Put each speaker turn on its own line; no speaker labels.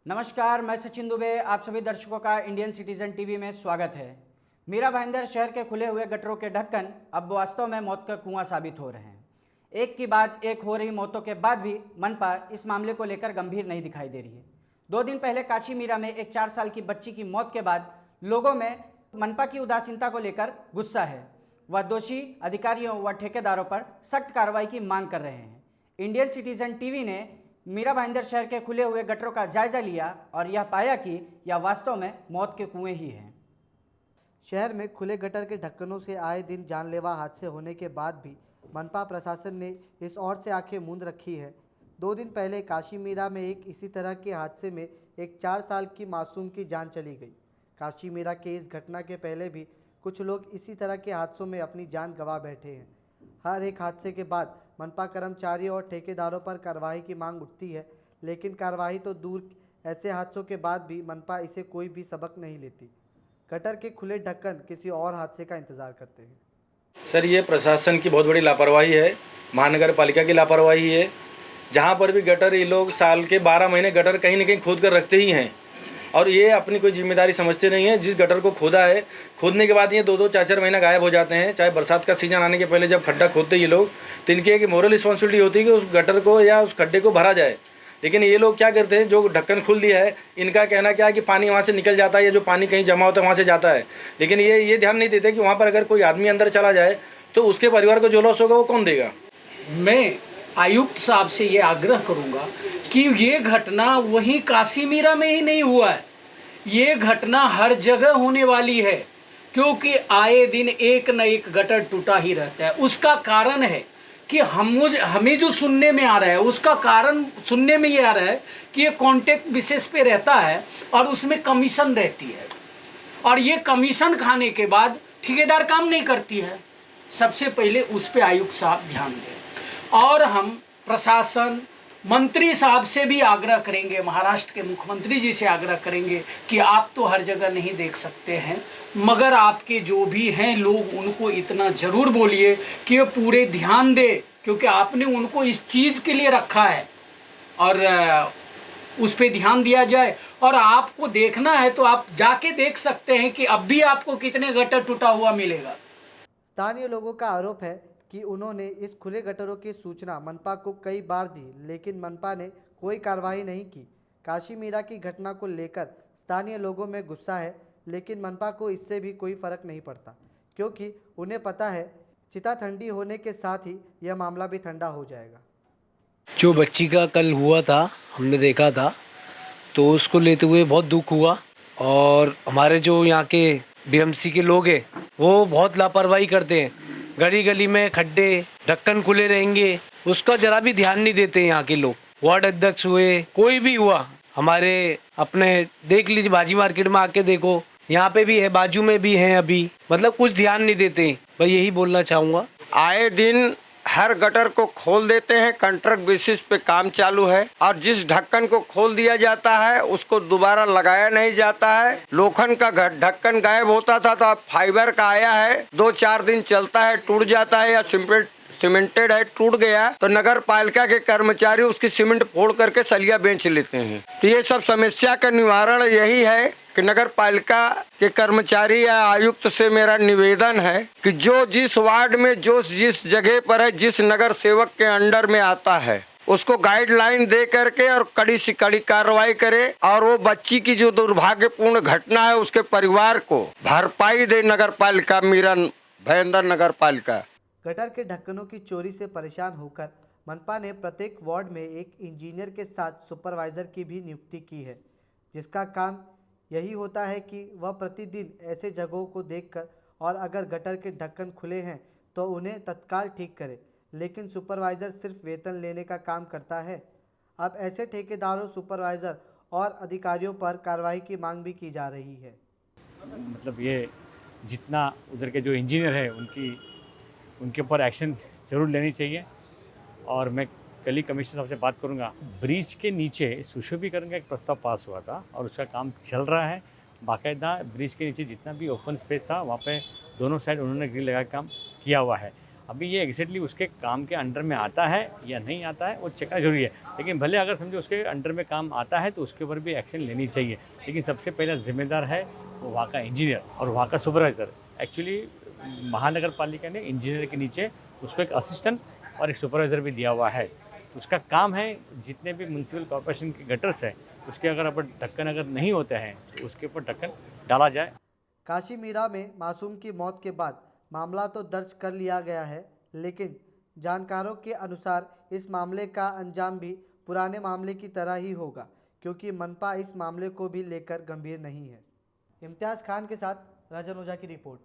नमस्कार, मैं सचिन दुबे। आप सभी दर्शकों का इंडियन सिटीजन टीवी में स्वागत है। मीरा भाईंदर शहर के खुले हुए गटरों के ढक्कन अब वास्तव में मौत का कुआं साबित हो रहे हैं। एक के बाद एक हो रही मौतों के बाद भी मनपा इस मामले को लेकर गंभीर नहीं दिखाई दे रही है। 2 दिन पहले काशी मीरा में एक 4 साल की बच्ची की मौत के बाद लोगों में मनपा की उदासीनता को लेकर गुस्सा है। वह दोषी अधिकारियों व ठेकेदारों पर सख्त कार्रवाई की मांग कर रहे हैं। इंडियन सिटीजन टीवी ने मीरा भाईंदर शहर के खुले हुए गटरों का जायजा लिया और यह पाया कि यह वास्तव में मौत के कुएं ही हैं।
शहर में खुले गटर के ढक्कनों से आए दिन जानलेवा हादसे होने के बाद भी मनपा प्रशासन ने इस ओर से आंखें मूंद रखी है। 2 दिन पहले काशी मीरा में एक इसी तरह के हादसे में एक 4 साल की मासूम की जान चली गई। काशी मीरा के इस घटना के पहले भी कुछ लोग इसी तरह के हादसों में अपनी जान गंवा बैठे हैं। हर एक हादसे के बाद मनपा कर्मचारियों और ठेकेदारों पर कार्रवाई की मांग उठती है, लेकिन कार्रवाई तो दूर, ऐसे हादसों के बाद भी मनपा इसे कोई भी सबक नहीं लेती। गटर के खुले ढक्कन किसी और हादसे का इंतजार करते हैं।
सर, ये प्रशासन की बहुत बड़ी लापरवाही है, महानगर पालिका की लापरवाही है। जहाँ पर भी गटर, ये लोग साल के 12 महीने गटर कहीं न कहीं खोद कर रखते ही हैं और ये अपनी कोई जिम्मेदारी समझते नहीं है। जिस गटर को खोदा है, खोदने के बाद ये 2-2, 4-4 महीना गायब हो जाते हैं। चाहे बरसात का सीजन आने के पहले जब खड्डा खोदते ये लोग, तो इनकी एक मोरल रिस्पॉन्सिबिलिटी होती है कि उस गटर को या उस खड्डे को भरा जाए। लेकिन ये लोग क्या करते हैं, जो ढक्कन खुल दिया है, इनका कहना क्या है कि पानी वहाँ से निकल जाता है या जो पानी कहीं जमा होता है वहाँ से जाता है। लेकिन ये ध्यान नहीं देते कि वहाँ पर अगर कोई आदमी अंदर चला जाए तो उसके परिवार को जो लॉस होगा वो कौन देगा।
मैं आयुक्त साहब से ये आग्रह करूंगा कि ये घटना वहीं काशी मीरा में ही नहीं हुआ है, ये घटना हर जगह होने वाली है, क्योंकि आए दिन एक न एक गटर टूटा ही रहता है। उसका कारण है कि हमें जो सुनने में आ रहा है, उसका कारण सुनने में ये आ रहा है कि ये कॉन्ट्रैक्ट बेसिस पे रहता है और उसमें कमीशन रहती है और ये कमीशन खाने के बाद ठेकेदार काम नहीं करती है। सबसे पहले उस पे आयुक्त साहब ध्यान दें और हम प्रशासन, मंत्री साहब से भी आग्रह करेंगे, महाराष्ट्र के मुख्यमंत्री जी से आग्रह करेंगे कि आप तो हर जगह नहीं देख सकते हैं, मगर आपके जो भी हैं लोग, उनको इतना ज़रूर बोलिए कि वो पूरे ध्यान दे, क्योंकि आपने उनको इस चीज़ के लिए रखा है और उस पर ध्यान दिया जाए। और आपको देखना है तो आप जाके देख सकते हैं कि अब भी आपको कितने गटर टूटा हुआ मिलेगा।
स्थानीय लोगों का आरोप है कि उन्होंने इस खुले गटरों की सूचना मनपा को कई बार दी, लेकिन मनपा ने कोई कार्रवाई नहीं की। काशी मीरा की घटना को लेकर स्थानीय लोगों में गुस्सा है, लेकिन मनपा को इससे भी कोई फर्क नहीं पड़ता, क्योंकि उन्हें पता है चिता ठंडी होने के साथ ही यह मामला भी ठंडा हो जाएगा।
जो बच्ची का कल हुआ था, हमने देखा था, तो उसको लेते हुए बहुत दुख हुआ और हमारे जो यहाँ के बीएमसी के लोग हैं वो बहुत लापरवाही करते हैं। गली गली में खड्डे, ढक्कन खुले रहेंगे, उसका जरा भी ध्यान नहीं देते यहाँ के लोग। वार्ड अध्यक्ष हुए, कोई भी हुआ, हमारे अपने देख लीजिए बाजी मार्केट में आके देखो, यहाँ पे भी है, बाजू में भी है, अभी मतलब कुछ ध्यान नहीं देते। भाई यही बोलना चाहूँगा।
आए दिन हर गटर को खोल देते हैं, कॉन्ट्रैक्ट बेसिस पे काम चालू है और जिस ढक्कन को खोल दिया जाता है उसको दोबारा लगाया नहीं जाता है। लोखंड का ढक्कन गायब होता था तो अब फाइबर का आया है, 2-4 दिन चलता है, टूट जाता है या सीमेंटेड है, टूट गया तो नगर पालिका के कर्मचारी उसकी सीमेंट फोड़ करके सलिया बेच लेते हैं। तो ये सब समस्या का निवारण यही है कि नगर पालिका के कर्मचारी या आयुक्त से मेरा निवेदन है कि जो जिस वार्ड में जो जिस जगह पर है, जिस नगर सेवक के अंडर में आता है, उसको गाइडलाइन दे करके और कड़ी से कड़ी कार्रवाई करे और वो बच्ची की जो दुर्भाग्यपूर्ण घटना है उसके परिवार को भरपाई दे नगर पालिका, मीरा भाईंदर नगर पालिका।
गटर के ढक्कनों की चोरी से परेशान होकर मनपा ने प्रत्येक वार्ड में एक इंजीनियर के साथ सुपरवाइजर की भी नियुक्ति की है, जिसका काम यही होता है कि वह प्रतिदिन ऐसे जगहों को देखकर और अगर गटर के ढक्कन खुले हैं तो उन्हें तत्काल ठीक करे, लेकिन सुपरवाइज़र सिर्फ वेतन लेने का काम करता है। अब ऐसे ठेकेदारों, सुपरवाइज़र और अधिकारियों पर कार्रवाई की मांग भी की जा रही है।
मतलब ये जितना उधर के जो इंजीनियर है उनके ऊपर एक्शन ज़रूर लेनी चाहिए और मैं कल ही कमिश्नर साहब से बात करूंगा। ब्रिज के नीचे सुशोभीकरण का एक प्रस्ताव पास हुआ था और उसका काम चल रहा है। बाकायदा ब्रिज के नीचे जितना भी ओपन स्पेस था वहाँ पे दोनों साइड उन्होंने ग्रिल लगा काम किया हुआ है अभी ये एग्जैक्टली उसके काम के अंडर में आता है या नहीं आता है वो चेक करना जरूरी है, लेकिन भले अगर समझो उसके अंडर में काम आता है तो उसके ऊपर भी एक्शन लेनी चाहिए, लेकिन सबसे पहला जिम्मेदार है वो वहाँ का इंजीनियर और वहाँ का सुपरवाइज़र। एक्चुअली महानगर पालिका ने इंजीनियर के नीचे उसको एक असिस्टेंट और एक सुपरवाइज़र भी दिया हुआ है। उसका काम है जितने भी म्यूनसिपल कॉर्पोरेशन के गटर्स हैं उसके अगर ढक्कन अगर नहीं होते हैं तो उसके ऊपर ढक्कन डाला जाए।
काशी मीरा में मासूम की मौत के बाद मामला तो दर्ज कर लिया गया है, लेकिन जानकारों के अनुसार इस मामले का अंजाम भी पुराने मामले की तरह ही होगा, क्योंकि मनपा इस मामले को भी लेकर गंभीर नहीं है। इम्तियाज़ खान के साथ राजन ओझा की रिपोर्ट।